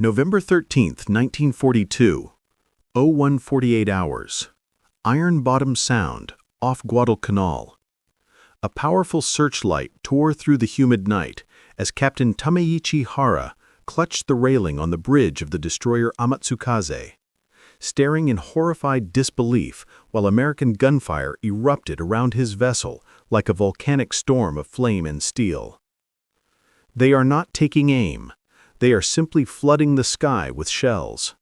November 13th, 1942, 01:48 hours. Iron Bottom Sound, off Guadalcanal. A powerful searchlight tore through the humid night as Captain Tameichi Hara clutched the railing on the bridge of the destroyer Amatsukaze, staring in horrified disbelief while American gunfire erupted around his vessel like a volcanic storm of flame and steel. They are not taking aim. They are simply flooding the sky with shells.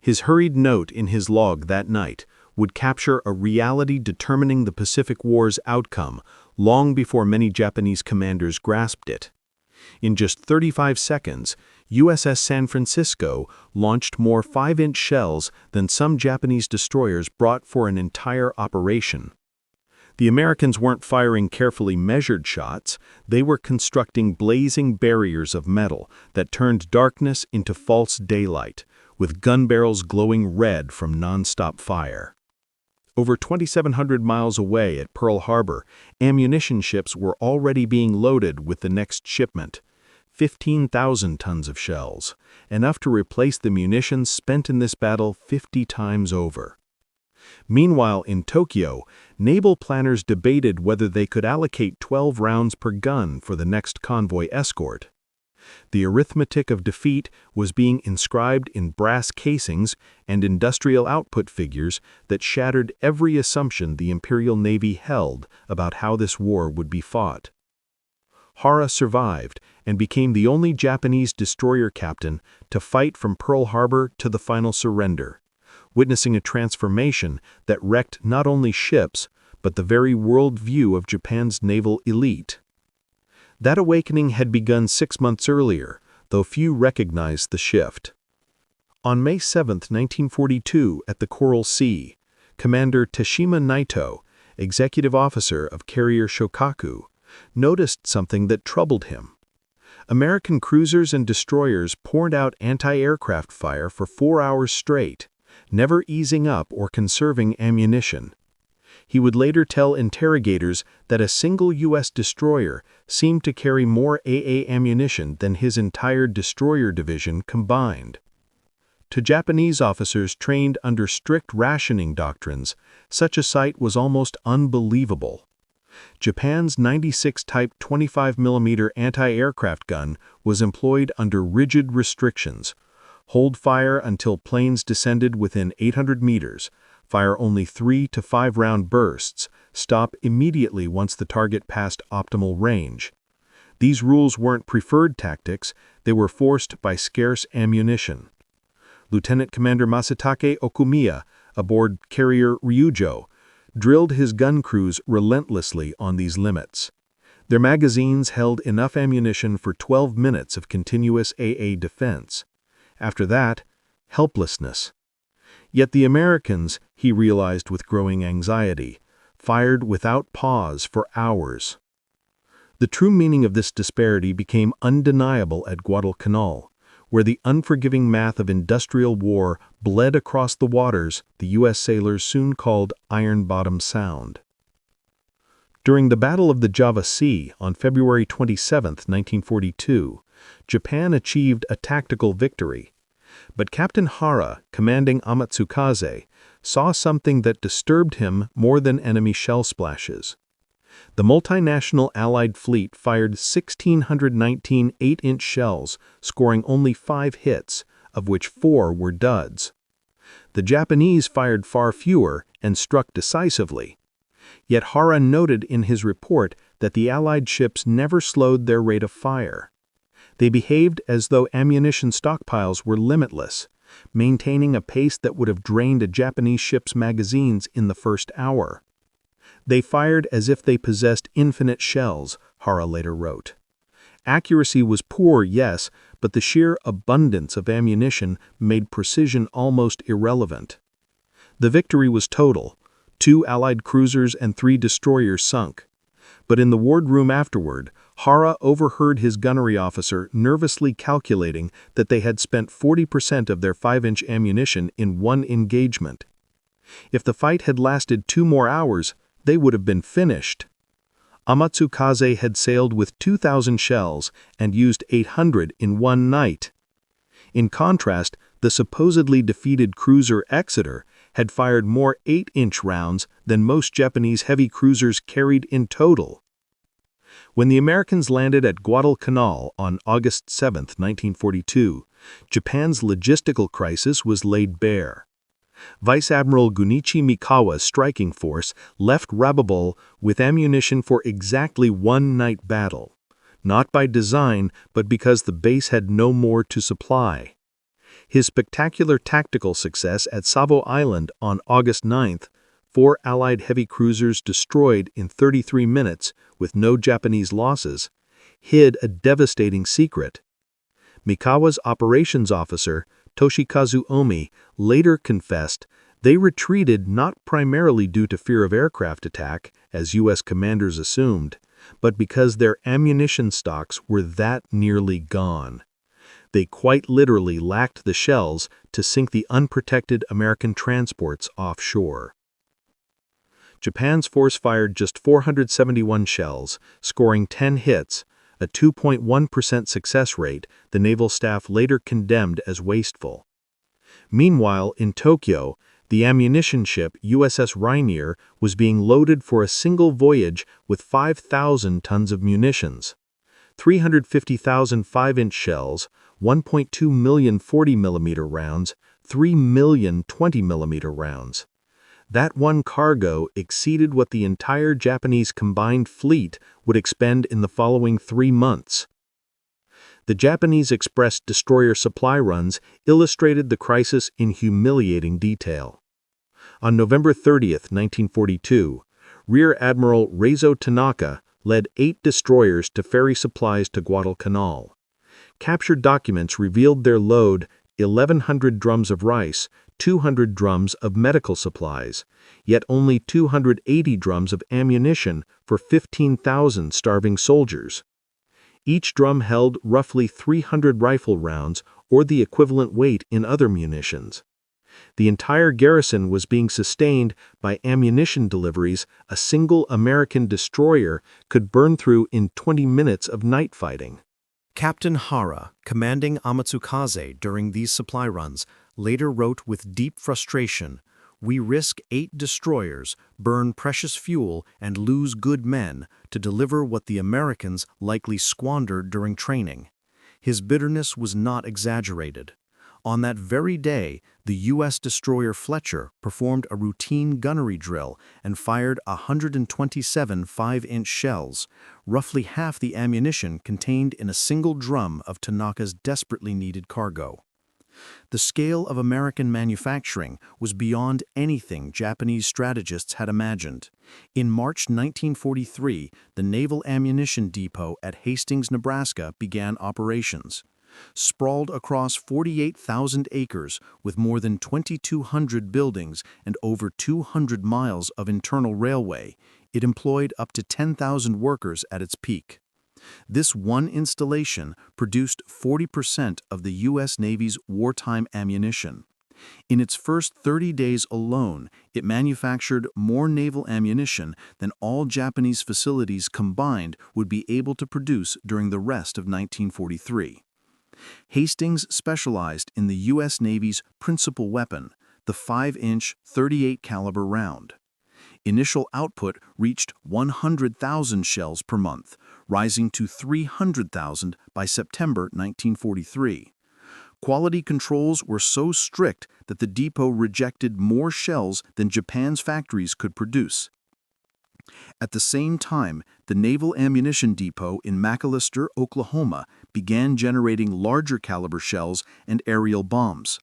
His hurried note in his log that night would capture a reality determining the Pacific War's outcome long before many Japanese commanders grasped it. In just 35 seconds, USS San Francisco launched more 5-inch shells than some Japanese destroyers brought for an entire operation. The Americans weren't firing carefully measured shots, they were constructing blazing barriers of metal that turned darkness into false daylight, with gun barrels glowing red from nonstop fire. Over 2,700 miles away at Pearl Harbor, ammunition ships were already being loaded with the next shipment. 15,000 tons of shells, enough to replace the munitions spent in this battle 50 times over. Meanwhile, in Tokyo, naval planners debated whether they could allocate 12 rounds per gun for the next convoy escort. The arithmetic of defeat was being inscribed in brass casings and industrial output figures that shattered every assumption the Imperial Navy held about how this war would be fought. Hara survived and became the only Japanese destroyer captain to fight from Pearl Harbor to the final surrender, witnessing a transformation that wrecked not only ships, but the very world view of Japan's naval elite. That awakening had begun 6 months earlier, though few recognized the shift. On May 7, 1942, at the Coral Sea, Commander Teshima Naito, executive officer of carrier Shokaku, noticed something that troubled him. American cruisers and destroyers poured out anti-aircraft fire for 4 hours straight, never easing up or conserving ammunition. He would later tell interrogators that a single U.S. destroyer seemed to carry more AA ammunition than his entire destroyer division combined. To Japanese officers trained under strict rationing doctrines, such a sight was almost unbelievable. Japan's 96 Type 25mm anti-aircraft gun was employed under rigid restrictions. Hold fire until planes descended within 800 meters, fire only 3 to 5 round bursts, stop immediately once the target passed optimal range. These rules weren't preferred tactics, they were forced by scarce ammunition. Lieutenant Commander Masatake Okumiya, aboard carrier Ryujo, drilled his gun crews relentlessly on these limits. Their magazines held enough ammunition for 12 minutes of continuous AA defense. After that, helplessness. Yet the Americans, he realized with growing anxiety, fired without pause for hours. The true meaning of this disparity became undeniable at Guadalcanal, where the unforgiving math of industrial war bled across the waters the U.S. sailors soon called Iron Bottom Sound. During the Battle of the Java Sea on February 27, 1942, Japan achieved a tactical victory. But Captain Hara, commanding Amatsukaze, saw something that disturbed him more than enemy shell splashes. The multinational Allied fleet fired 1,619 8-inch shells, scoring only 5 hits, of which 4 were duds. The Japanese fired far fewer and struck decisively. Yet Hara noted in his report that the Allied ships never slowed their rate of fire. They behaved as though ammunition stockpiles were limitless, maintaining a pace that would have drained a Japanese ship's magazines in the first hour. They fired as if they possessed infinite shells, Hara later wrote. Accuracy was poor, yes, but the sheer abundance of ammunition made precision almost irrelevant. The victory was total. 2 Allied cruisers and 3 destroyers sunk. But in the wardroom afterward, Hara overheard his gunnery officer nervously calculating that they had spent 40% of their 5-inch ammunition in one engagement. If the fight had lasted 2 more hours, they would have been finished. Amatsukaze had sailed with 2,000 shells and used 800 in one night. In contrast, the supposedly defeated cruiser Exeter had fired more 8-inch rounds than most Japanese heavy cruisers carried in total. When the Americans landed at Guadalcanal on August 7, 1942, Japan's logistical crisis was laid bare. Vice Admiral Gunichi Mikawa's striking force left Rabaul with ammunition for exactly one night battle, not by design but because the base had no more to supply. His spectacular tactical success at Savo Island on August 9th, 4 Allied heavy cruisers destroyed in 33 minutes with no Japanese losses, hid a devastating secret. Mikawa's operations officer, Toshikazu Omi, later confessed they retreated not primarily due to fear of aircraft attack, as U.S. commanders assumed, but because their ammunition stocks were that nearly gone. They quite literally lacked the shells to sink the unprotected American transports offshore. Japan's force fired just 471 shells, scoring 10 hits, a 2.1% success rate the naval staff later condemned as wasteful. Meanwhile, in Tokyo, the ammunition ship USS Rainier was being loaded for a single voyage with 5,000 tons of munitions. 350,000 5-inch shells, 1.2 million 40mm rounds, 3 million 20mm rounds. That one cargo exceeded what the entire Japanese combined fleet would expend in the following 3 months. The Japanese express destroyer supply runs illustrated the crisis in humiliating detail. On November 30, 1942, Rear Admiral Reizo Tanaka led 8 destroyers to ferry supplies to Guadalcanal. Captured documents revealed their load 1,100 drums of rice, 200 drums of medical supplies, yet only 280 drums of ammunition for 15,000 starving soldiers. Each drum held roughly 300 rifle rounds or the equivalent weight in other munitions. The entire garrison was being sustained by ammunition deliveries a single American destroyer could burn through in 20 minutes of night fighting. Captain Hara, commanding Amatsukaze during these supply runs, later wrote with deep frustration, "We risk 8 destroyers, burn precious fuel, and lose good men to deliver what the Americans likely squandered during training." His bitterness was not exaggerated. On that very day, the U.S. destroyer Fletcher performed a routine gunnery drill and fired 127 5-inch shells, roughly half the ammunition contained in a single drum of Tanaka's desperately needed cargo. The scale of American manufacturing was beyond anything Japanese strategists had imagined. In March 1943, the Naval Ammunition Depot at Hastings, Nebraska began operations. Sprawled across 48,000 acres with more than 2,200 buildings and over 200 miles of internal railway, it employed up to 10,000 workers at its peak. This one installation produced 40% of the U.S. Navy's wartime ammunition. In its first 30 days alone, it manufactured more naval ammunition than all Japanese facilities combined would be able to produce during the rest of 1943. Hastings specialized in the U.S. Navy's principal weapon, the 5-inch 38 caliber round. Initial output reached 100,000 shells per month, rising to 300,000 by September 1943. Quality controls were so strict that the depot rejected more shells than Japan's factories could produce. At the same time, the Naval Ammunition Depot in McAllister, Oklahoma, began generating larger caliber shells and aerial bombs.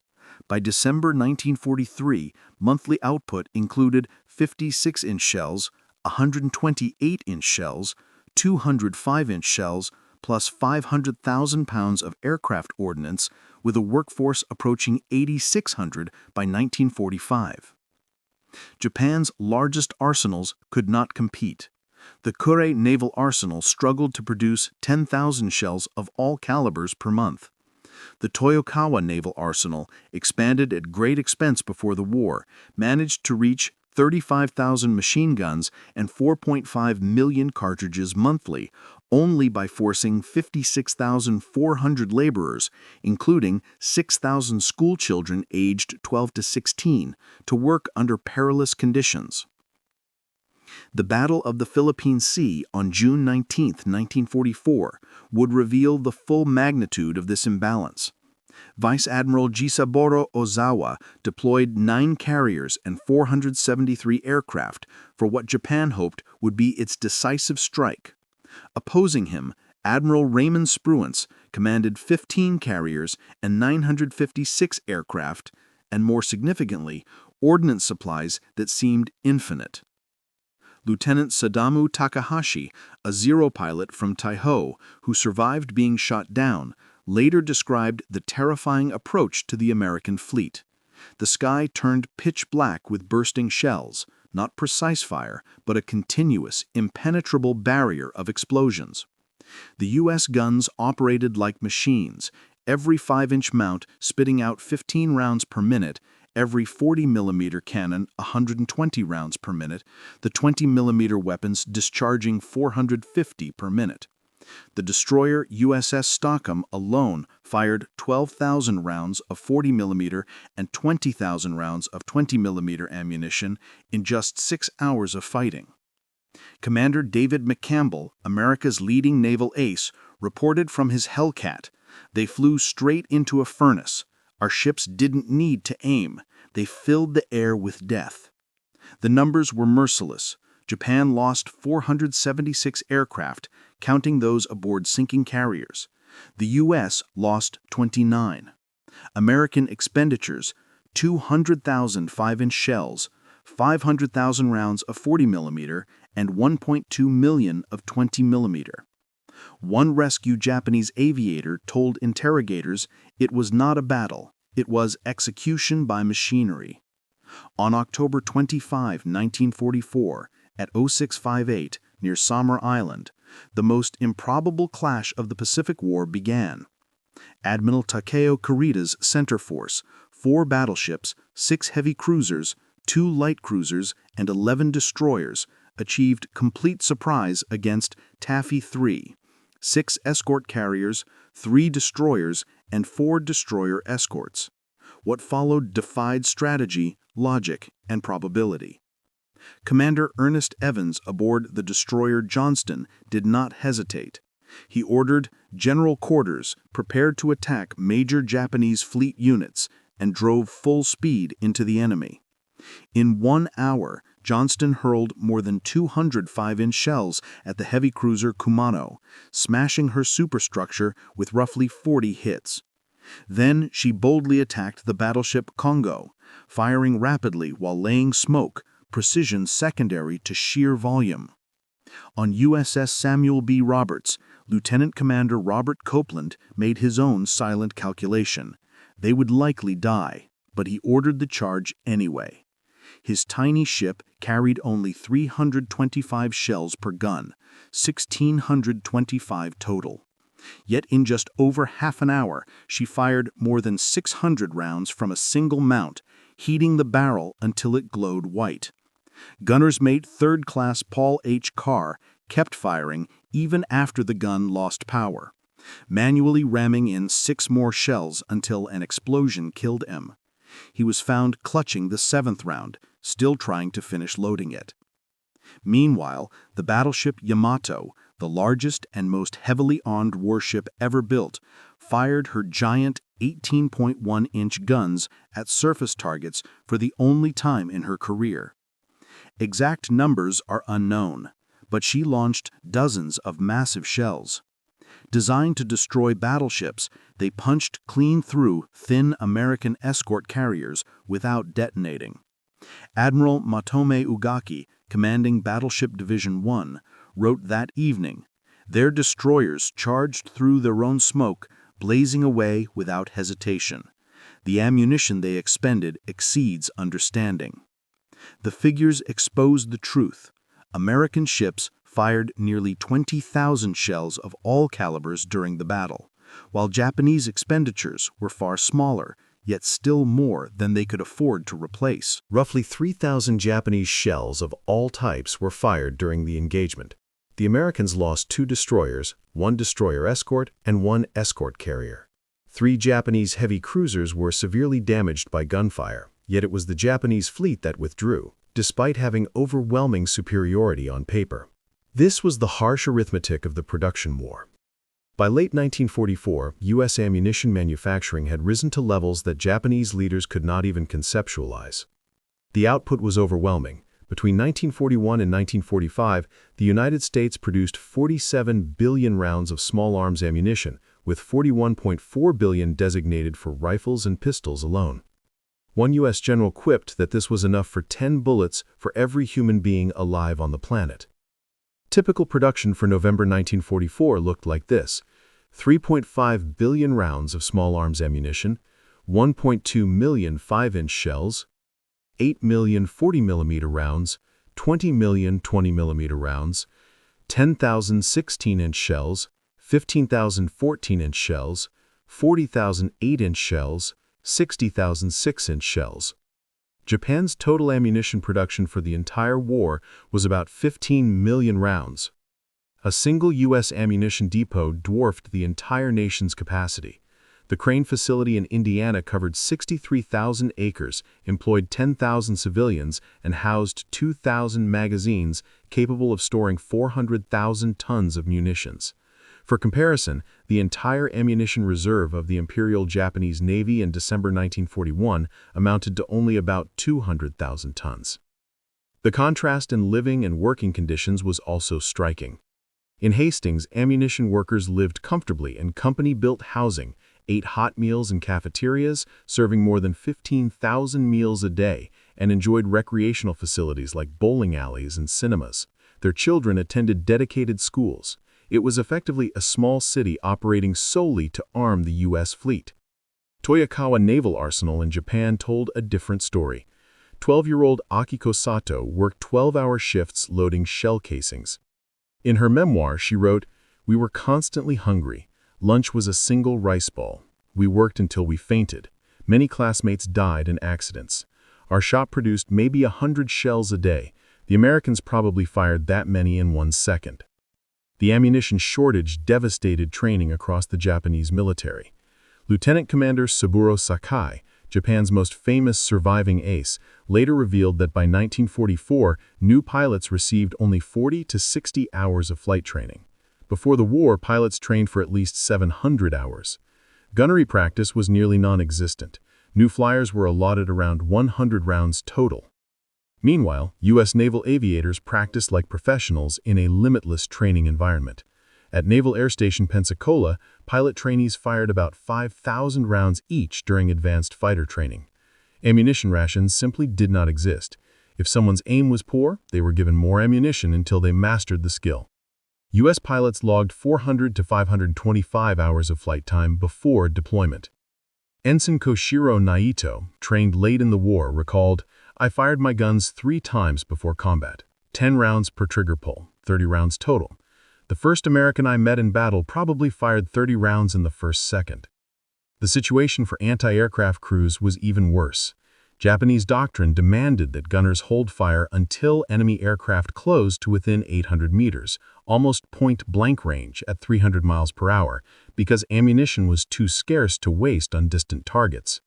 By December 1943, monthly output included 56-inch shells, 128-inch shells, 200 5-inch shells, plus 500,000 pounds of aircraft ordnance, with a workforce approaching 8,600 by 1945. Japan's largest arsenals could not compete. The Kure Naval Arsenal struggled to produce 10,000 shells of all calibers per month. The Toyokawa Naval Arsenal, expanded at great expense before the war, managed to reach 35,000 machine guns and 4.5 million cartridges monthly, only by forcing 56,400 laborers, including 6,000 schoolchildren aged 12 to 16, to work under perilous conditions. The Battle of the Philippine Sea on June 19, 1944, would reveal the full magnitude of this imbalance. Vice Admiral Jisaburo Ozawa deployed 9 carriers and 473 aircraft for what Japan hoped would be its decisive strike. Opposing him, Admiral Raymond Spruance commanded 15 carriers and 956 aircraft, and more significantly, ordnance supplies that seemed infinite. Lieutenant Sadamu Takahashi, a Zero pilot from Taiho who survived being shot down, later described the terrifying approach to the American fleet. The sky turned pitch black with bursting shells, not precise fire, but a continuous, impenetrable barrier of explosions. The U.S. guns operated like machines, every 5-inch mount spitting out 15 rounds per minute, every 40mm cannon 120 rounds per minute, the 20mm weapons discharging 450 per minute. The destroyer USS Stockham alone fired 12,000 rounds of 40mm and 20,000 rounds of 20mm ammunition in just 6 hours of fighting. Commander David McCampbell, America's leading naval ace, reported from his Hellcat, "They flew straight into a furnace. Our ships didn't need to aim. They filled the air with death." The numbers were merciless. Japan lost 476 aircraft, counting those aboard sinking carriers. The U.S. lost 29. American expenditures: 200,000 5-inch shells, 500,000 rounds of 40mm, and 1.2 million of 20mm. One rescued Japanese aviator told interrogators it was not a battle, it was execution by machinery. On October 25, 1944, at 0658 near Samar Island, the most improbable clash of the Pacific War began. Admiral Takeo Kurita's center force, 4 battleships, 6 heavy cruisers, 2 light cruisers, and 11 destroyers, achieved complete surprise against Taffy 3, 6 escort carriers, 3 destroyers, and 4 destroyer escorts. What followed defied strategy, logic, and probability. Commander Ernest Evans aboard the destroyer Johnston did not hesitate. He ordered general quarters prepared to attack major Japanese fleet units and drove full speed into the enemy. In 1 hour, Johnston hurled more than 200 5-inch shells at the heavy cruiser Kumano, smashing her superstructure with roughly 40 hits. Then she boldly attacked the battleship Congo, firing rapidly while laying smoke, precision secondary to sheer volume. On USS Samuel B. Roberts, Lieutenant Commander Robert Copeland made his own silent calculation. They would likely die, but he ordered the charge anyway. His tiny ship carried only 325 shells per gun, 1,625 total. Yet in just over half an hour, she fired more than 600 rounds from a single mount, heating the barrel until it glowed white. Gunner's mate 3rd Class Paul H. Carr kept firing even after the gun lost power, manually ramming in 6 more shells until an explosion killed him. He was found clutching the 7th round, still trying to finish loading it. Meanwhile, the battleship Yamato, the largest and most heavily armed warship ever built, fired her giant 18.1-inch guns at surface targets for the only time in her career. Exact numbers are unknown, but she launched dozens of massive shells. Designed to destroy battleships, they punched clean through thin American escort carriers without detonating. Admiral Matome Ugaki, commanding Battleship Division 1, wrote that evening, "Their destroyers charged through their own smoke, blazing away without hesitation. The ammunition they expended exceeds understanding." The figures expose the truth. American ships fired nearly 20,000 shells of all calibers during the battle, while Japanese expenditures were far smaller, yet still more than they could afford to replace. Roughly 3,000 Japanese shells of all types were fired during the engagement. the Americans lost 2 destroyers, 1 destroyer escort, and 1 escort carrier. 3 Japanese heavy cruisers were severely damaged by gunfire, yet it was the Japanese fleet that withdrew, despite having overwhelming superiority on paper. This was the harsh arithmetic of the production war. By late 1944, U.S. ammunition manufacturing had risen to levels that Japanese leaders could not even conceptualize. The output was overwhelming. Between 1941 and 1945, the United States produced 47 billion rounds of small arms ammunition, with 41.4 billion designated for rifles and pistols alone. One U.S. general quipped that this was enough for 10 bullets for every human being alive on the planet. Typical production for November 1944 looked like this: 3.5 billion rounds of small arms ammunition, 1.2 million 5-inch shells, 8 million 40mm rounds, 20 million 20mm rounds, 10,000 16-inch shells, 15,000 14-inch shells, 40,000 8-inch shells, 60,000 6-inch shells. Japan's total ammunition production for the entire war was about 15 million rounds. A single U.S. ammunition depot dwarfed the entire nation's capacity. The Crane facility in Indiana covered 63,000 acres, employed 10,000 civilians, and housed 2,000 magazines capable of storing 400,000 tons of munitions. For comparison, the entire ammunition reserve of the Imperial Japanese Navy in December 1941 amounted to only about 200,000 tons. The contrast in living and working conditions was also striking. In Hastings, ammunition workers lived comfortably in company-built housing, ate hot meals in cafeterias, serving more than 15,000 meals a day, and enjoyed recreational facilities like bowling alleys and cinemas. Their children attended dedicated schools. It was effectively a small city operating solely to arm the U.S. fleet. Toyokawa Naval Arsenal in Japan told a different story. 12-year-old Akiko Sato worked 12-hour shifts loading shell casings. In her memoir, she wrote, "We were constantly hungry. Lunch was a single rice ball. We worked until we fainted. Many classmates died in accidents. Our shop produced maybe 100 shells a day. The Americans probably fired that many in 1 second." The ammunition shortage devastated training across the Japanese military. Lieutenant Commander Saburo Sakai, Japan's most famous surviving ace, later revealed that by 1944, new pilots received only 40 to 60 hours of flight training. Before the war, pilots trained for at least 700 hours. Gunnery practice was nearly non-existent. New flyers were allotted around 100 rounds total. Meanwhile, U.S. naval aviators practiced like professionals in a limitless training environment. At Naval Air Station Pensacola, pilot trainees fired about 5,000 rounds each during advanced fighter training. Ammunition rations simply did not exist. If someone's aim was poor, they were given more ammunition until they mastered the skill. U.S. pilots logged 400 to 525 hours of flight time before deployment. Ensign Koshiro Naito, trained late in the war, recalled, "I fired my guns 3 times before combat. 10 rounds per trigger pull, 30 rounds total. The first American I met in battle probably fired 30 rounds in the first second." The situation for anti-aircraft crews was even worse. Japanese doctrine demanded that gunners hold fire until enemy aircraft closed to within 800 meters, almost point-blank range at 300 miles per hour, because ammunition was too scarce to waste on distant targets.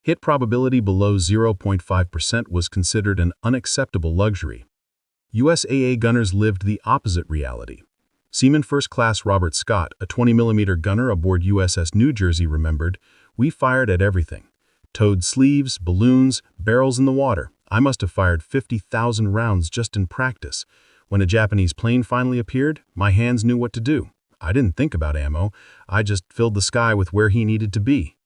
Hit probability below 0.5% was considered an unacceptable luxury. USAA gunners lived the opposite reality. Seaman First Class Robert Scott, a 20mm gunner aboard USS New Jersey, remembered, "We fired at everything. Towed sleeves, balloons, barrels in the water. I must have fired 50,000 rounds just in practice. When a Japanese plane finally appeared, my hands knew what to do. I didn't think about ammo. I just filled the sky with where he needed to be."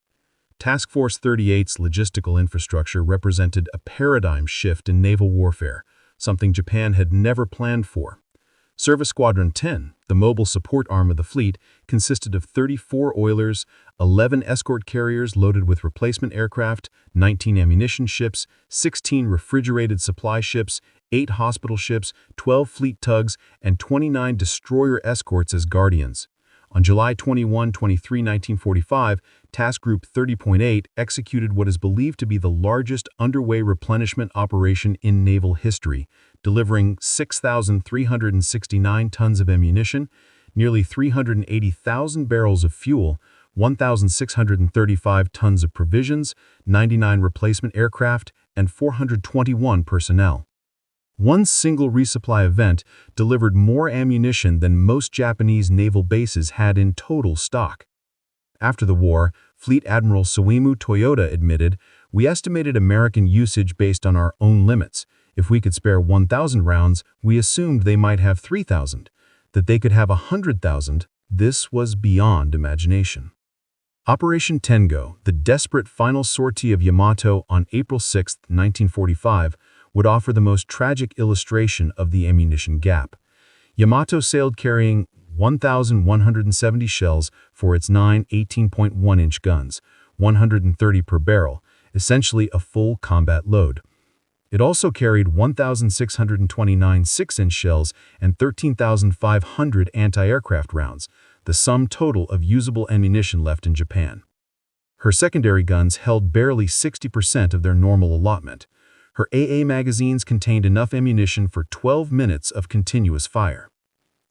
Task Force 38's logistical infrastructure represented a paradigm shift in naval warfare, something Japan had never planned for. Service Squadron 10, the mobile support arm of the fleet, consisted of 34 oilers, 11 escort carriers loaded with replacement aircraft, 19 ammunition ships, 16 refrigerated supply ships, 8 hospital ships, 12 fleet tugs, and 29 destroyer escorts as guardians. On July 21-23, 1945, Task Group 30.8 executed what is believed to be the largest underway replenishment operation in naval history, delivering 6,369 tons of ammunition, nearly 380,000 barrels of fuel, 1,635 tons of provisions, 99 replacement aircraft, and 421 personnel. One single resupply event delivered more ammunition than most Japanese naval bases had in total stock. After the war, Fleet Admiral Suimu Toyota admitted, "We estimated American usage based on our own limits. If we could spare 1,000 rounds, we assumed they might have 3,000. That they could have 100,000, this was beyond imagination." Operation Tengo, the desperate final sortie of Yamato on April 6, 1945, would offer the most tragic illustration of the ammunition gap. Yamato sailed carrying 1,170 shells for its 9 18.1-inch guns, 130 per barrel, essentially a full combat load. It also carried 1,629 6-inch shells and 13,500 anti-aircraft rounds, the sum total of usable ammunition left in Japan. Her secondary guns held barely 60% of their normal allotment. Her AA magazines contained enough ammunition for 12 minutes of continuous fire.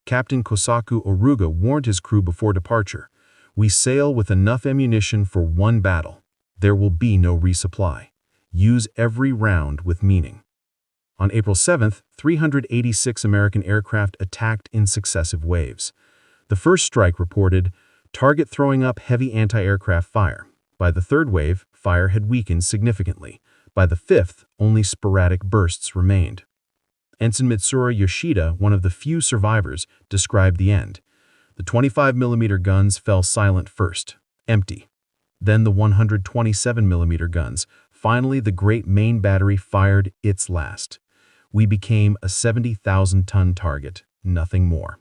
Captain Kosaku Oruga warned his crew before departure, "We sail with enough ammunition for one battle. There will be no resupply. Use every round with meaning." On April 7, 386 American aircraft attacked in successive waves. The first strike reported, "Target throwing up heavy anti-aircraft fire." By the third wave, fire had weakened significantly. By the fifth, only sporadic bursts remained. Ensign Mitsuru Yoshida, one of the few survivors, described the end. The 25mm guns fell silent first, empty. Then the 127mm guns. Finally, the great main battery fired its last. We became a 70,000-ton target, nothing more.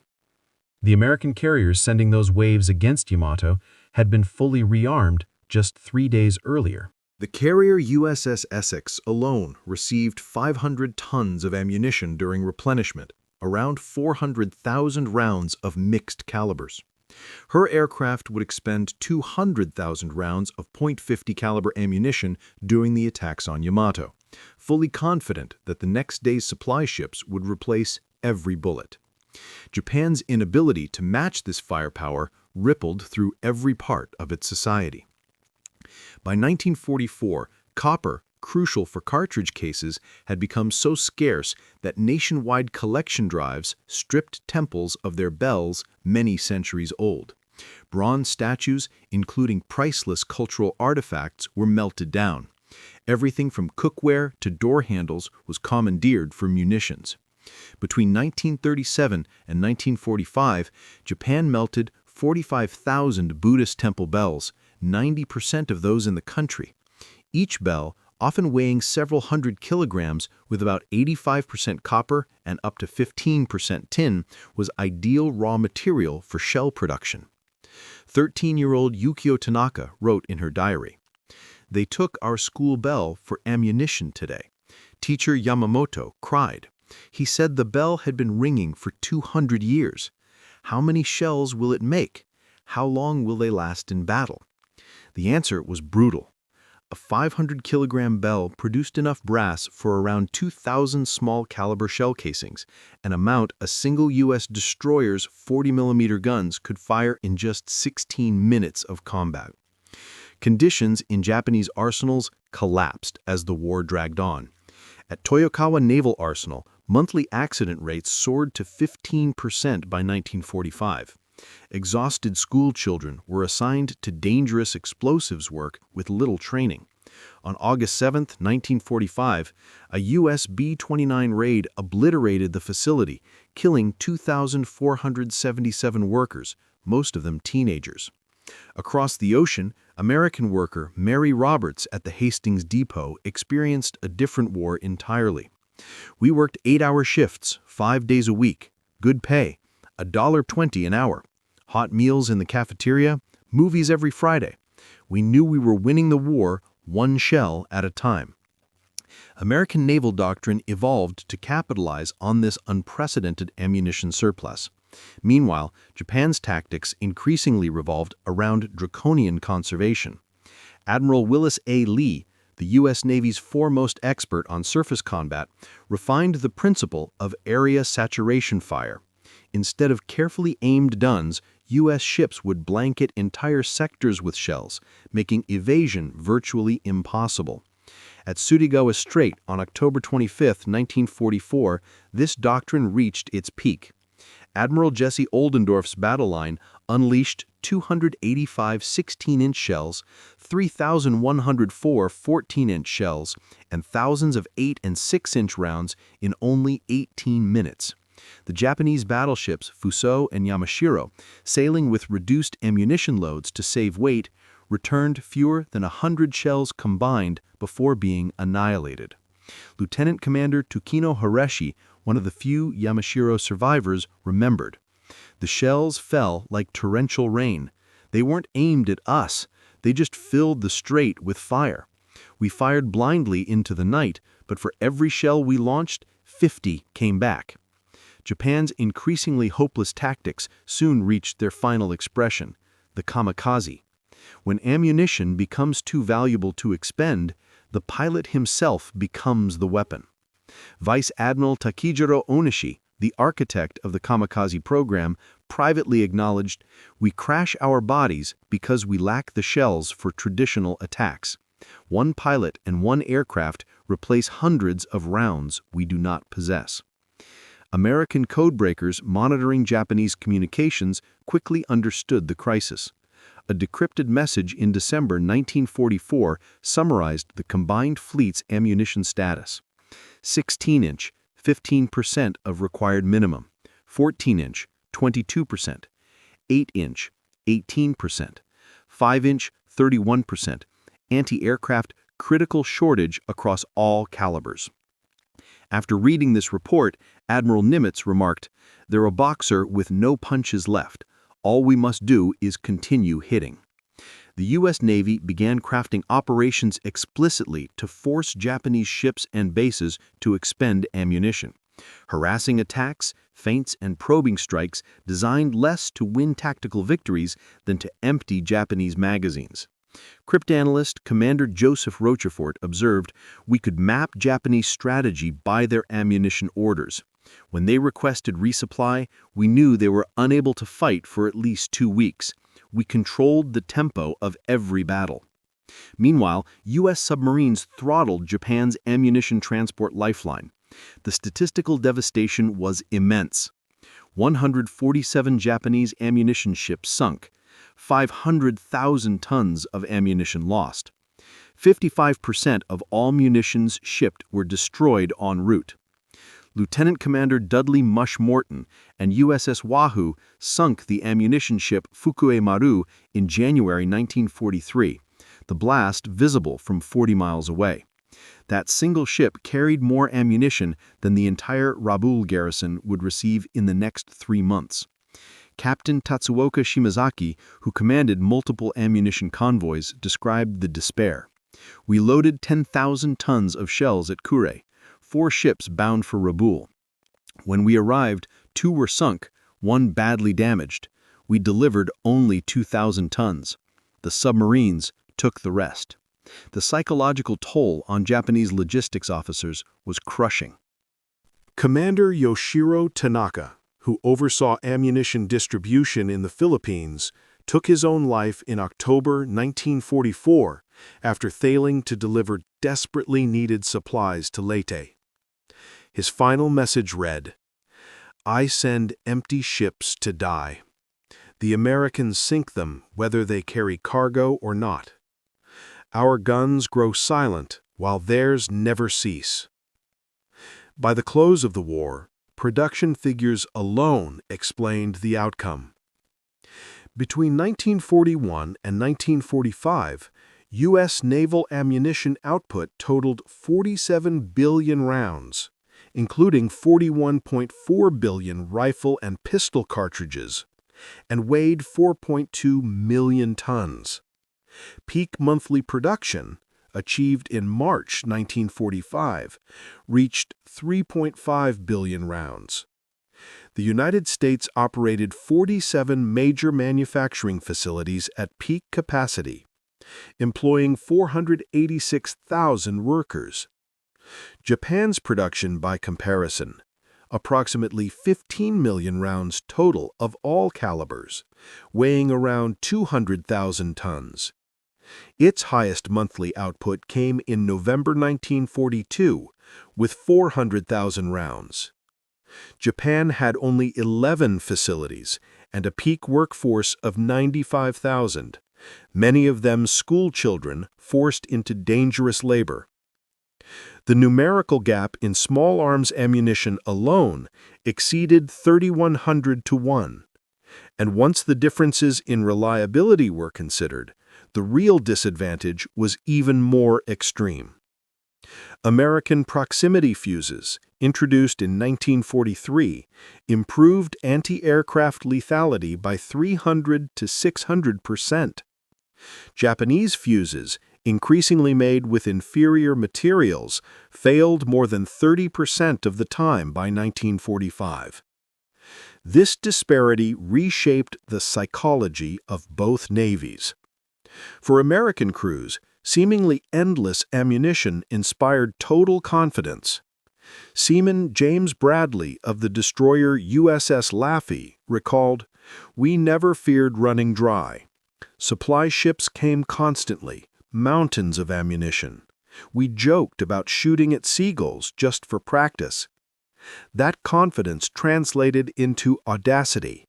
The American carriers sending those waves against Yamato had been fully rearmed just 3 days earlier. The carrier USS Essex alone received 500 tons of ammunition during replenishment, around 400,000 rounds of mixed calibers. Her aircraft would expend 200,000 rounds of .50 caliber ammunition during the attacks on Yamato, fully confident that the next day's supply ships would replace every bullet. Japan's inability to match this firepower rippled through every part of its society. By 1944, copper, crucial for cartridge cases, had become so scarce that nationwide collection drives stripped temples of their bells many centuries old. Bronze statues, including priceless cultural artifacts, were melted down. Everything from cookware to door handles was commandeered for munitions. Between 1937 and 1945, Japan melted 45,000 Buddhist temple bells, 90% of those in the country. Each bell, often weighing several hundred kilograms with about 85% copper and up to 15% tin, was ideal raw material for shell production. 13-year-old Yukio Tanaka wrote in her diary, "They took our school bell for ammunition today. Teacher Yamamoto cried. He said the bell had been ringing for 200 years. How many shells will it make? How long will they last in battle?" The answer was brutal. A 500-kilogram bell produced enough brass for around 2,000 small-caliber shell casings, an amount a single U.S. destroyer's 40mm guns could fire in just 16 minutes of combat. Conditions in Japanese arsenals collapsed as the war dragged on. At Toyokawa Naval Arsenal, monthly accident rates soared to 15% by 1945. Exhausted school children were assigned to dangerous explosives work with little training. On August 7, 1945, a U.S. B-29 raid obliterated the facility, killing 2,477 workers, most of them teenagers. Across the ocean, American worker Mary Roberts at the Hastings Depot experienced a different war entirely. "We worked 8-hour shifts, 5 days a week, good pay, $1.20 an hour, hot meals in the cafeteria, movies every Friday. We knew we were winning the war one shell at a time." American naval doctrine evolved to capitalize on this unprecedented ammunition surplus. Meanwhile, Japan's tactics increasingly revolved around draconian conservation. Admiral Willis A. Lee, the U.S. Navy's foremost expert on surface combat, refined the principle of area saturation fire. Instead of carefully aimed guns, U.S. ships would blanket entire sectors with shells, making evasion virtually impossible. At Tsurugawa Strait on October 25, 1944, this doctrine reached its peak. Admiral Jesse Oldendorf's battle line unleashed 285 16-inch shells, 3,104 14-inch shells, and thousands of 8- and 6-inch rounds in only 18 minutes. The Japanese battleships Fuso and Yamashiro, sailing with reduced ammunition loads to save weight, returned fewer than 100 shells combined before being annihilated. Lieutenant Commander Tsukino Hireshi, one of the few Yamashiro survivors, remembered. The shells fell like torrential rain. They weren't aimed at us. They just filled the strait with fire. We fired blindly into the night, but for every shell we launched, 50 came back. Japan's increasingly hopeless tactics soon reached their final expression, the kamikaze. When ammunition becomes too valuable to expend, the pilot himself becomes the weapon. Vice Admiral Takejiro Onishi, the architect of the kamikaze program, privately acknowledged, "We crash our bodies because we lack the shells for traditional attacks. One pilot and one aircraft replace hundreds of rounds we do not possess." American codebreakers monitoring Japanese communications quickly understood the crisis. A decrypted message in December 1944 summarized the combined fleet's ammunition status. 16-inch, 15% of required minimum. 14-inch, 22%. 8-inch, 18%. 5-inch, 31%. Anti-aircraft, critical shortage across all calibers. After reading this report, Admiral Nimitz remarked, "They're a boxer with no punches left. All we must do is continue hitting." The U.S. Navy began crafting operations explicitly to force Japanese ships and bases to expend ammunition. Harassing attacks, feints, and probing strikes designed less to win tactical victories than to empty Japanese magazines. Cryptanalyst Commander Joseph Rochefort observed, "We could map Japanese strategy by their ammunition orders. When they requested resupply, we knew they were unable to fight for at least 2 weeks. We controlled the tempo of every battle." Meanwhile, U.S. submarines throttled Japan's ammunition transport lifeline. The statistical devastation was immense. 147 Japanese ammunition ships sunk, 500,000 tons of ammunition lost. 55% of all munitions shipped were destroyed en route. Lieutenant Commander Dudley Mush Morton and USS Wahoo sunk the ammunition ship Fukue Maru in January 1943, the blast visible from 40 miles away. That single ship carried more ammunition than the entire Rabaul garrison would receive in the next 3 months. Captain Tatsuoka Shimazaki, who commanded multiple ammunition convoys, described the despair. "We loaded 10,000 tons of shells at Kure, 4 ships bound for Rabaul. When we arrived, 2 were sunk, 1 badly damaged. We delivered only 2,000 tons. The submarines took the rest." The psychological toll on Japanese logistics officers was crushing. Commander Yoshiro Tanaka, who oversaw ammunition distribution in the Philippines, took his own life in October 1944 after failing to deliver desperately needed supplies to Leyte. His final message read, "I send empty ships to die. The Americans sink them whether they carry cargo or not. Our guns grow silent while theirs never cease." By the close of the war, production figures alone explained the outcome. Between 1941 and 1945, U.S. naval ammunition output totaled 47 billion rounds, including 41.4 billion rifle and pistol cartridges, and weighed 4.2 million tons. Peak monthly production, achieved in March 1945, reached 3.5 billion rounds. The United States operated 47 major manufacturing facilities at peak capacity, employing 486,000 workers. Japan's production, by comparison, approximately 15 million rounds total of all calibers, weighing around 200,000 tons. Its highest monthly output came in November 1942, with 400,000 rounds. Japan had only 11 facilities and a peak workforce of 95,000, many of them school children forced into dangerous labor. The numerical gap in small arms ammunition alone exceeded 3,100 to 1, and once the differences in reliability were considered, the real disadvantage was even more extreme. American proximity fuses, introduced in 1943, improved anti-aircraft lethality by 300 to 600%. Japanese fuses, increasingly made with inferior materials, failed more than 30% of the time by 1945. This disparity reshaped the psychology of both navies. For American crews, seemingly endless ammunition inspired total confidence. Seaman James Bradley of the destroyer USS Laffey recalled, "We never feared running dry. Supply ships came constantly, mountains of ammunition. We joked about shooting at seagulls just for practice." That confidence translated into audacity.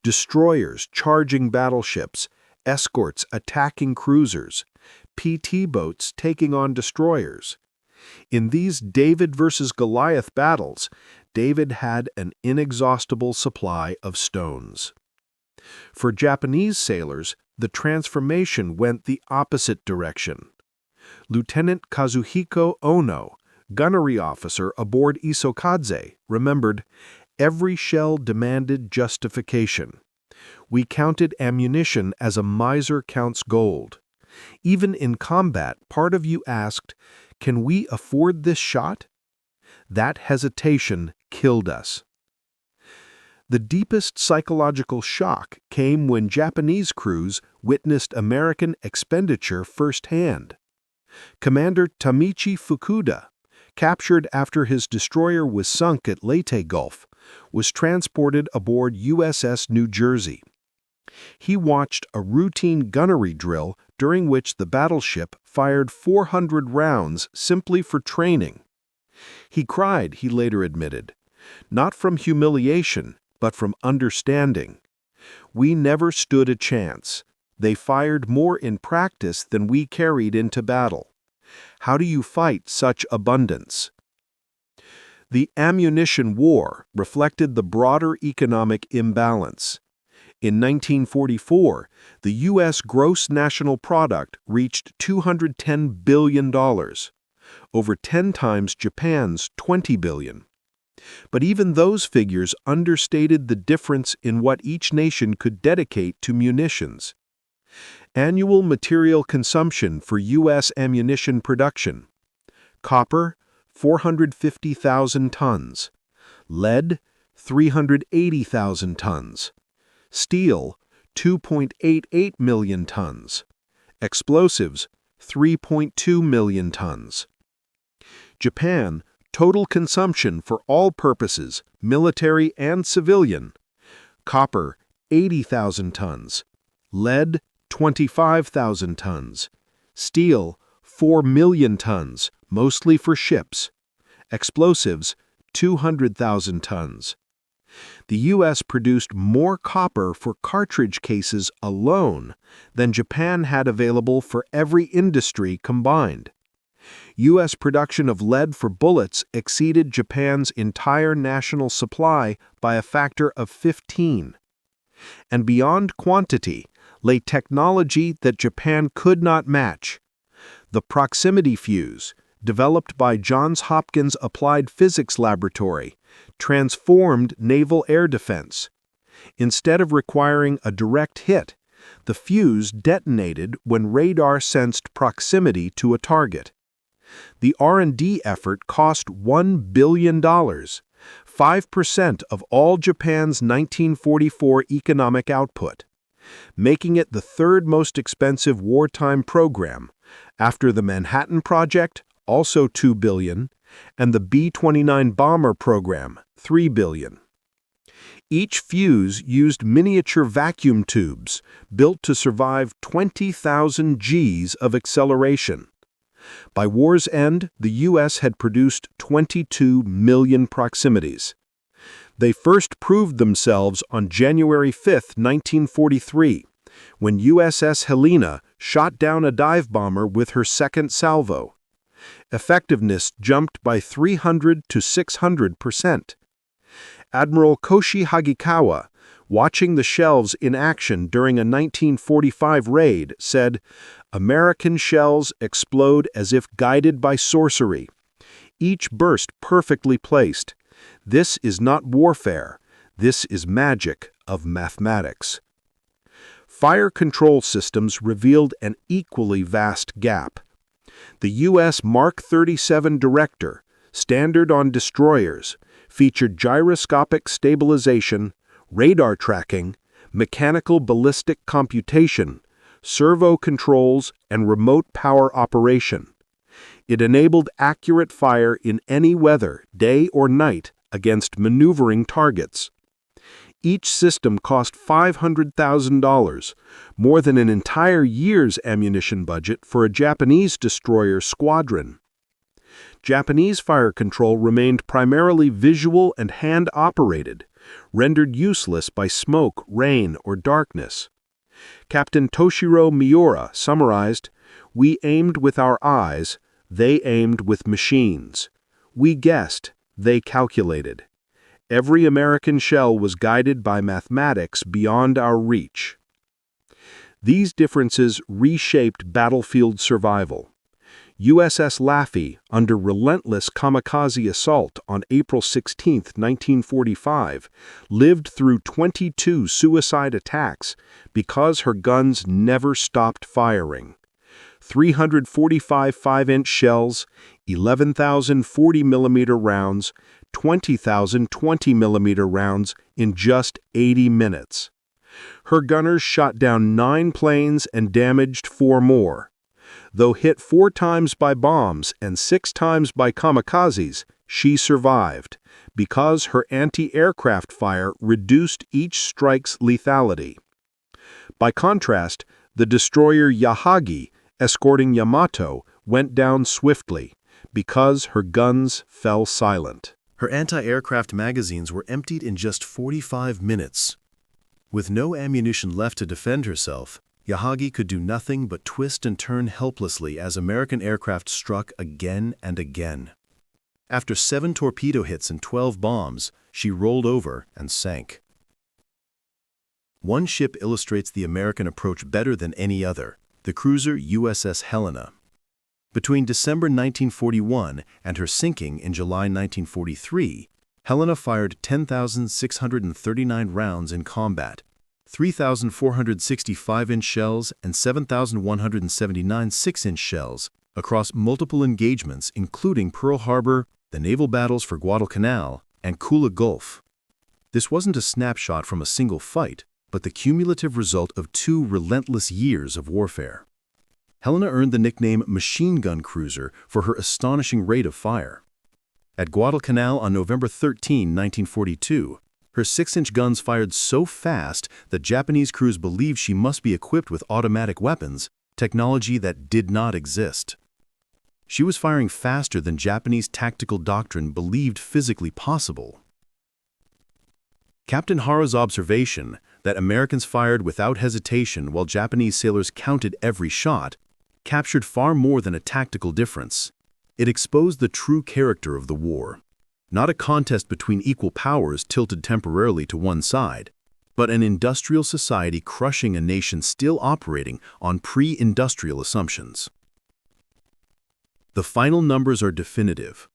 Destroyers charging battleships, escorts attacking cruisers, PT boats taking on destroyers. In these David versus Goliath battles, David had an inexhaustible supply of stones. For Japanese sailors, the transformation went the opposite direction. Lieutenant Kazuhiko Ono, gunnery officer aboard Isokadze, remembered, "Every shell demanded justification. We counted ammunition as a miser counts gold. Even in combat, part of you asked, 'Can we afford this shot?' That hesitation killed us." The deepest psychological shock came when Japanese crews witnessed American expenditure firsthand. Commander Tameichi Fukuda, captured after his destroyer was sunk at Leyte Gulf, was transported aboard USS New Jersey. He watched a routine gunnery drill during which the battleship fired 400 rounds simply for training. He cried, he later admitted, "not from humiliation, but from understanding. We never stood a chance. They fired more in practice than we carried into battle. How do you fight such abundance?" The ammunition war reflected the broader economic imbalance. In 1944, the U.S. gross national product reached $210 billion, over 10 times Japan's $20 billion. But even those figures understated the difference in what each nation could dedicate to munitions. Annual material consumption for U.S. ammunition production: copper, 450,000 tons; lead, 380,000 tons; steel, 2.88 million tons; explosives, 3.2 million tons. Japan, total consumption for all purposes, military and civilian: copper, 80,000 tons; lead, 25,000 tons; steel, 4 million tons, mostly for ships; explosives, 200,000 tons. The U.S. produced more copper for cartridge cases alone than Japan had available for every industry combined. U.S. production of lead for bullets exceeded Japan's entire national supply by a factor of 15. And beyond quantity lay technology that Japan could not match. The proximity fuse, developed by Johns Hopkins Applied Physics Laboratory, transformed naval air defense. Instead of requiring a direct hit, the fuse detonated when radar sensed proximity to a target. The R&D effort cost $1 billion, 5% of all Japan's 1944 economic output, making it the third most expensive wartime program, after the Manhattan Project, also $2 billion, and the B-29 bomber program, $3 billion. Each fuse used miniature vacuum tubes built to survive 20,000 Gs of acceleration. By war's end, the U.S. had produced 22 million proximities. They first proved themselves on January 5, 1943, when USS Helena shot down a dive bomber with her second salvo. Effectiveness jumped by 300 to 600%. Admiral Koshi Hagikawa, watching the shells in action during a 1945 raid, said, "American shells explode as if guided by sorcery. Each burst perfectly placed. This is not warfare. This is magic of mathematics." Fire control systems revealed an equally vast gap. The U.S. Mark 37 Director, standard on destroyers, featured gyroscopic stabilization, radar tracking, mechanical ballistic computation, servo controls, and remote power operation. It enabled accurate fire in any weather, day or night, against maneuvering targets. Each system cost $500,000, more than an entire year's ammunition budget for a Japanese destroyer squadron. Japanese fire control remained primarily visual and hand-operated, rendered useless by smoke, rain, or darkness. Captain Toshiro Miura summarized, "We aimed with our eyes, they aimed with machines. We guessed, they calculated. Every American shell was guided by mathematics beyond our reach." These differences reshaped battlefield survival. USS Laffey, under relentless kamikaze assault on April 16, 1945, lived through 22 suicide attacks because her guns never stopped firing. 345 5-inch shells, 11,000 40-millimeter rounds, 20,000 20-millimeter rounds in just 80 minutes. Her gunners shot down 9 planes and damaged 4 more. Though hit 4 times by bombs and 6 times by kamikazes, she survived, because her anti-aircraft fire reduced each strike's lethality. By contrast, the destroyer Yahagi, escorting Yamato, went down swiftly, because her guns fell silent. Her anti-aircraft magazines were emptied in just 45 minutes. With no ammunition left to defend herself, Yahagi could do nothing but twist and turn helplessly as American aircraft struck again and again. After 7 torpedo hits and 12 bombs, she rolled over and sank. One ship illustrates the American approach better than any other, the cruiser USS Helena. Between December 1941 and her sinking in July 1943, Helena fired 10,639 rounds in combat, 3,465-inch shells and 7,179 6-inch shells across multiple engagements including Pearl Harbor, the naval battles for Guadalcanal, and Kula Gulf. This wasn't a snapshot from a single fight, but the cumulative result of 2 relentless years of warfare. Helena earned the nickname Machine Gun Cruiser for her astonishing rate of fire. At Guadalcanal on November 13, 1942, her 6-inch guns fired so fast that Japanese crews believed she must be equipped with automatic weapons, technology that did not exist. She was firing faster than Japanese tactical doctrine believed physically possible. Captain Hara's observation that Americans fired without hesitation while Japanese sailors counted every shot captured far more than a tactical difference. It exposed the true character of the war. Not a contest between equal powers tilted temporarily to one side, but an industrial society crushing a nation still operating on pre-industrial assumptions. The final numbers are definitive.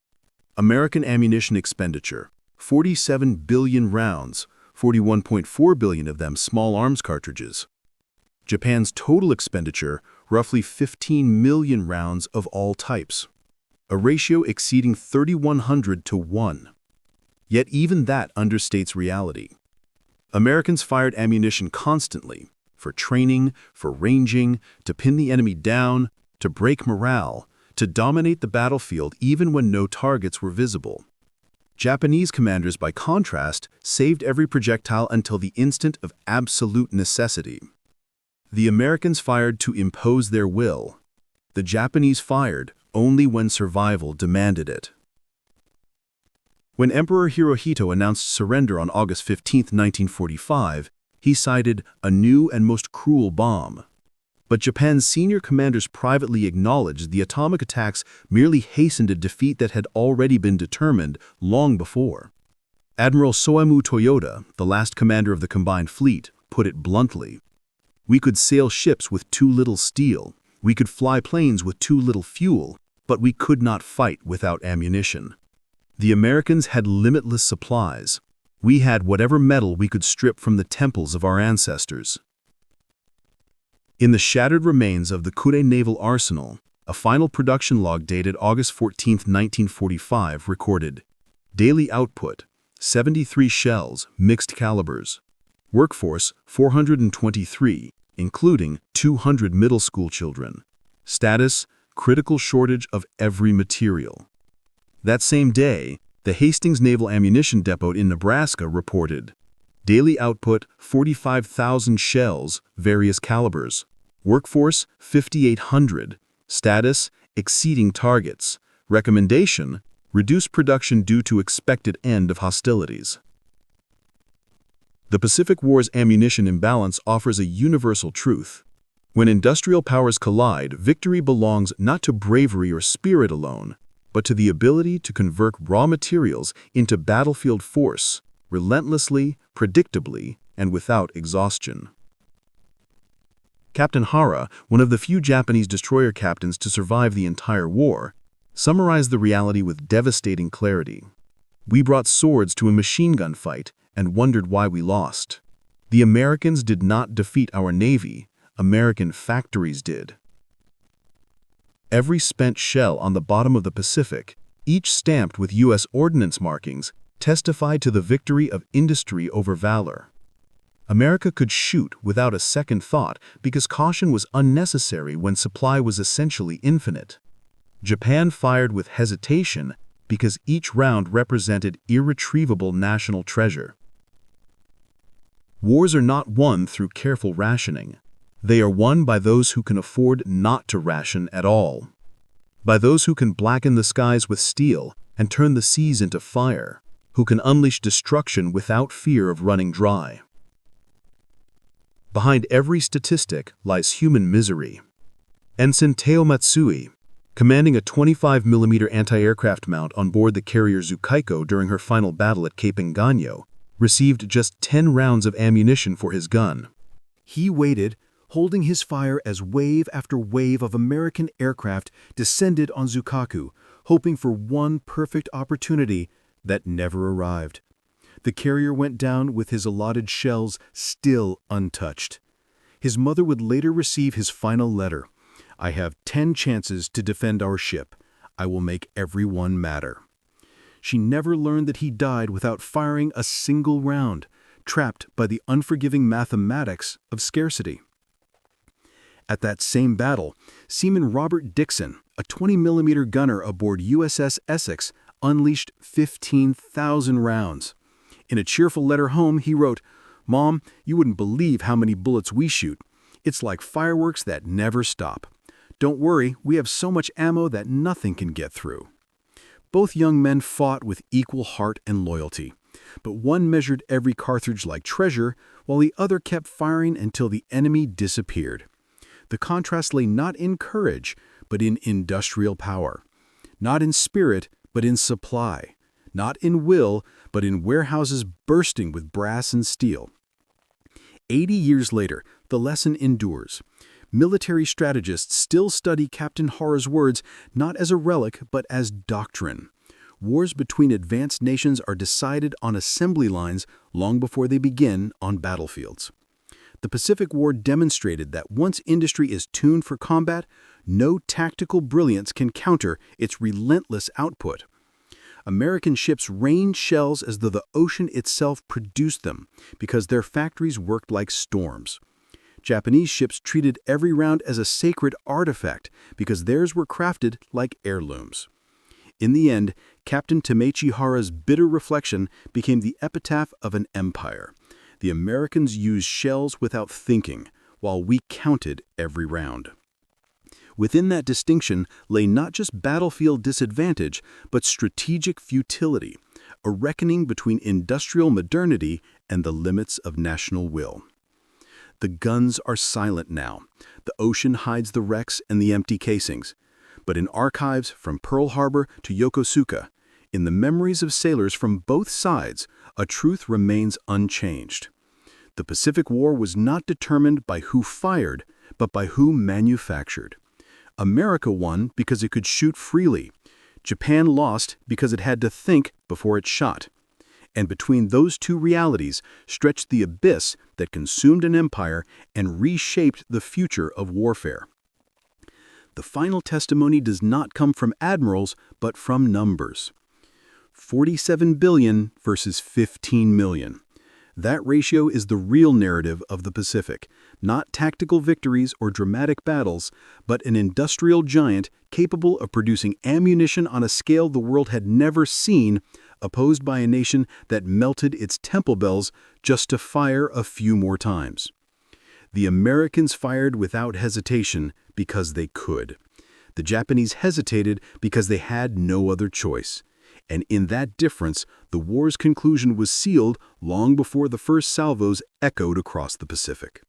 American ammunition expenditure, 47 billion rounds, 41.4 billion of them small arms cartridges. Japan's total expenditure, roughly 15 million rounds of all types, a ratio exceeding 3,100 to 1. Yet even that understates reality. Americans fired ammunition constantly, for training, for ranging, to pin the enemy down, to break morale, to dominate the battlefield even when no targets were visible. Japanese commanders, by contrast, saved every projectile until the instant of absolute necessity. The Americans fired to impose their will. The Japanese fired only when survival demanded it. When Emperor Hirohito announced surrender on August 15, 1945, he cited a new and most cruel bomb. But Japan's senior commanders privately acknowledged the atomic attacks merely hastened a defeat that had already been determined long before. Admiral Soemu Toyoda, the last commander of the combined fleet, put it bluntly. "We could sail ships with too little steel, we could fly planes with too little fuel, but we could not fight without ammunition." The Americans had limitless supplies. We had whatever metal we could strip from the temples of our ancestors. In the shattered remains of the Kure Naval Arsenal, a final production log dated August 14, 1945 recorded, "Daily output, 73 shells, mixed calibers. Workforce, 423, including 200 middle school children. Status, critical shortage of every material." That same day, the Hastings Naval Ammunition Depot in Nebraska reported, "Daily output, 45,000 shells, various calibers. Workforce, 5,800. Status, exceeding targets. Recommendation, reduce production due to expected end of hostilities." The Pacific War's ammunition imbalance offers a universal truth. When industrial powers collide, victory belongs not to bravery or spirit alone, but to the ability to convert raw materials into battlefield force, relentlessly, predictably, and without exhaustion. Captain Hara, one of the few Japanese destroyer captains to survive the entire war, summarized the reality with devastating clarity. "We brought swords to a machine gun fight and wondered why we lost. The Americans did not defeat our Navy, American factories did." Every spent shell on the bottom of the Pacific, each stamped with U.S. ordnance markings, testified to the victory of industry over valor. America could shoot without a second thought because caution was unnecessary when supply was essentially infinite. Japan fired with hesitation because each round represented irretrievable national treasure. Wars are not won through careful rationing. They are won by those who can afford not to ration at all. By those who can blacken the skies with steel and turn the seas into fire, who can unleash destruction without fear of running dry. Behind every statistic lies human misery. Ensign Teo Matsui, commanding a 25mm anti-aircraft mount on board the carrier Zukaiko during her final battle at Cape Engano, received just 10 rounds of ammunition for his gun. He waited, holding his fire as wave after wave of American aircraft descended on Zukaku, hoping for one perfect opportunity that never arrived. The carrier went down with his allotted shells still untouched. His mother would later receive his final letter. "I have 10 chances to defend our ship. I will make every one matter." She never learned that he died without firing a single round, trapped by the unforgiving mathematics of scarcity. At that same battle, Seaman Robert Dixon, a 20mm gunner aboard USS Essex, unleashed 15,000 rounds. In a cheerful letter home, he wrote, "Mom, you wouldn't believe how many bullets we shoot. It's like fireworks that never stop. Don't worry, we have so much ammo that nothing can get through." Both young men fought with equal heart and loyalty, but one measured every cartridge like treasure, while the other kept firing until the enemy disappeared. The contrast lay not in courage, but in industrial power. Not in spirit, but in supply. Not in will, but in warehouses bursting with brass and steel. 80 years later, the lesson endures. Military strategists still study Captain Hara's words not as a relic, but as doctrine. Wars between advanced nations are decided on assembly lines long before they begin on battlefields. The Pacific War demonstrated that once industry is tuned for combat, no tactical brilliance can counter its relentless output. American ships rained shells as though the ocean itself produced them, because their factories worked like storms. Japanese ships treated every round as a sacred artifact, because theirs were crafted like heirlooms. In the end, Captain Tameichi Hara's bitter reflection became the epitaph of an empire. The Americans used shells without thinking, while we counted every round. Within that distinction lay not just battlefield disadvantage, but strategic futility, a reckoning between industrial modernity and the limits of national will. The guns are silent now. The ocean hides the wrecks and the empty casings. But in archives from Pearl Harbor to Yokosuka, in the memories of sailors from both sides, a truth remains unchanged. The Pacific War was not determined by who fired, but by who manufactured. America won because it could shoot freely. Japan lost because it had to think before it shot. And between those two realities stretched the abyss that consumed an empire and reshaped the future of warfare. The final testimony does not come from admirals, but from numbers. 47 billion versus 15 million. That ratio is the real narrative of the Pacific, not tactical victories or dramatic battles, but an industrial giant capable of producing ammunition on a scale the world had never seen, opposed by a nation that melted its temple bells just to fire a few more times. The Americans fired without hesitation because they could. The Japanese hesitated because they had no other choice. And in that difference, the war's conclusion was sealed long before the first salvos echoed across the Pacific.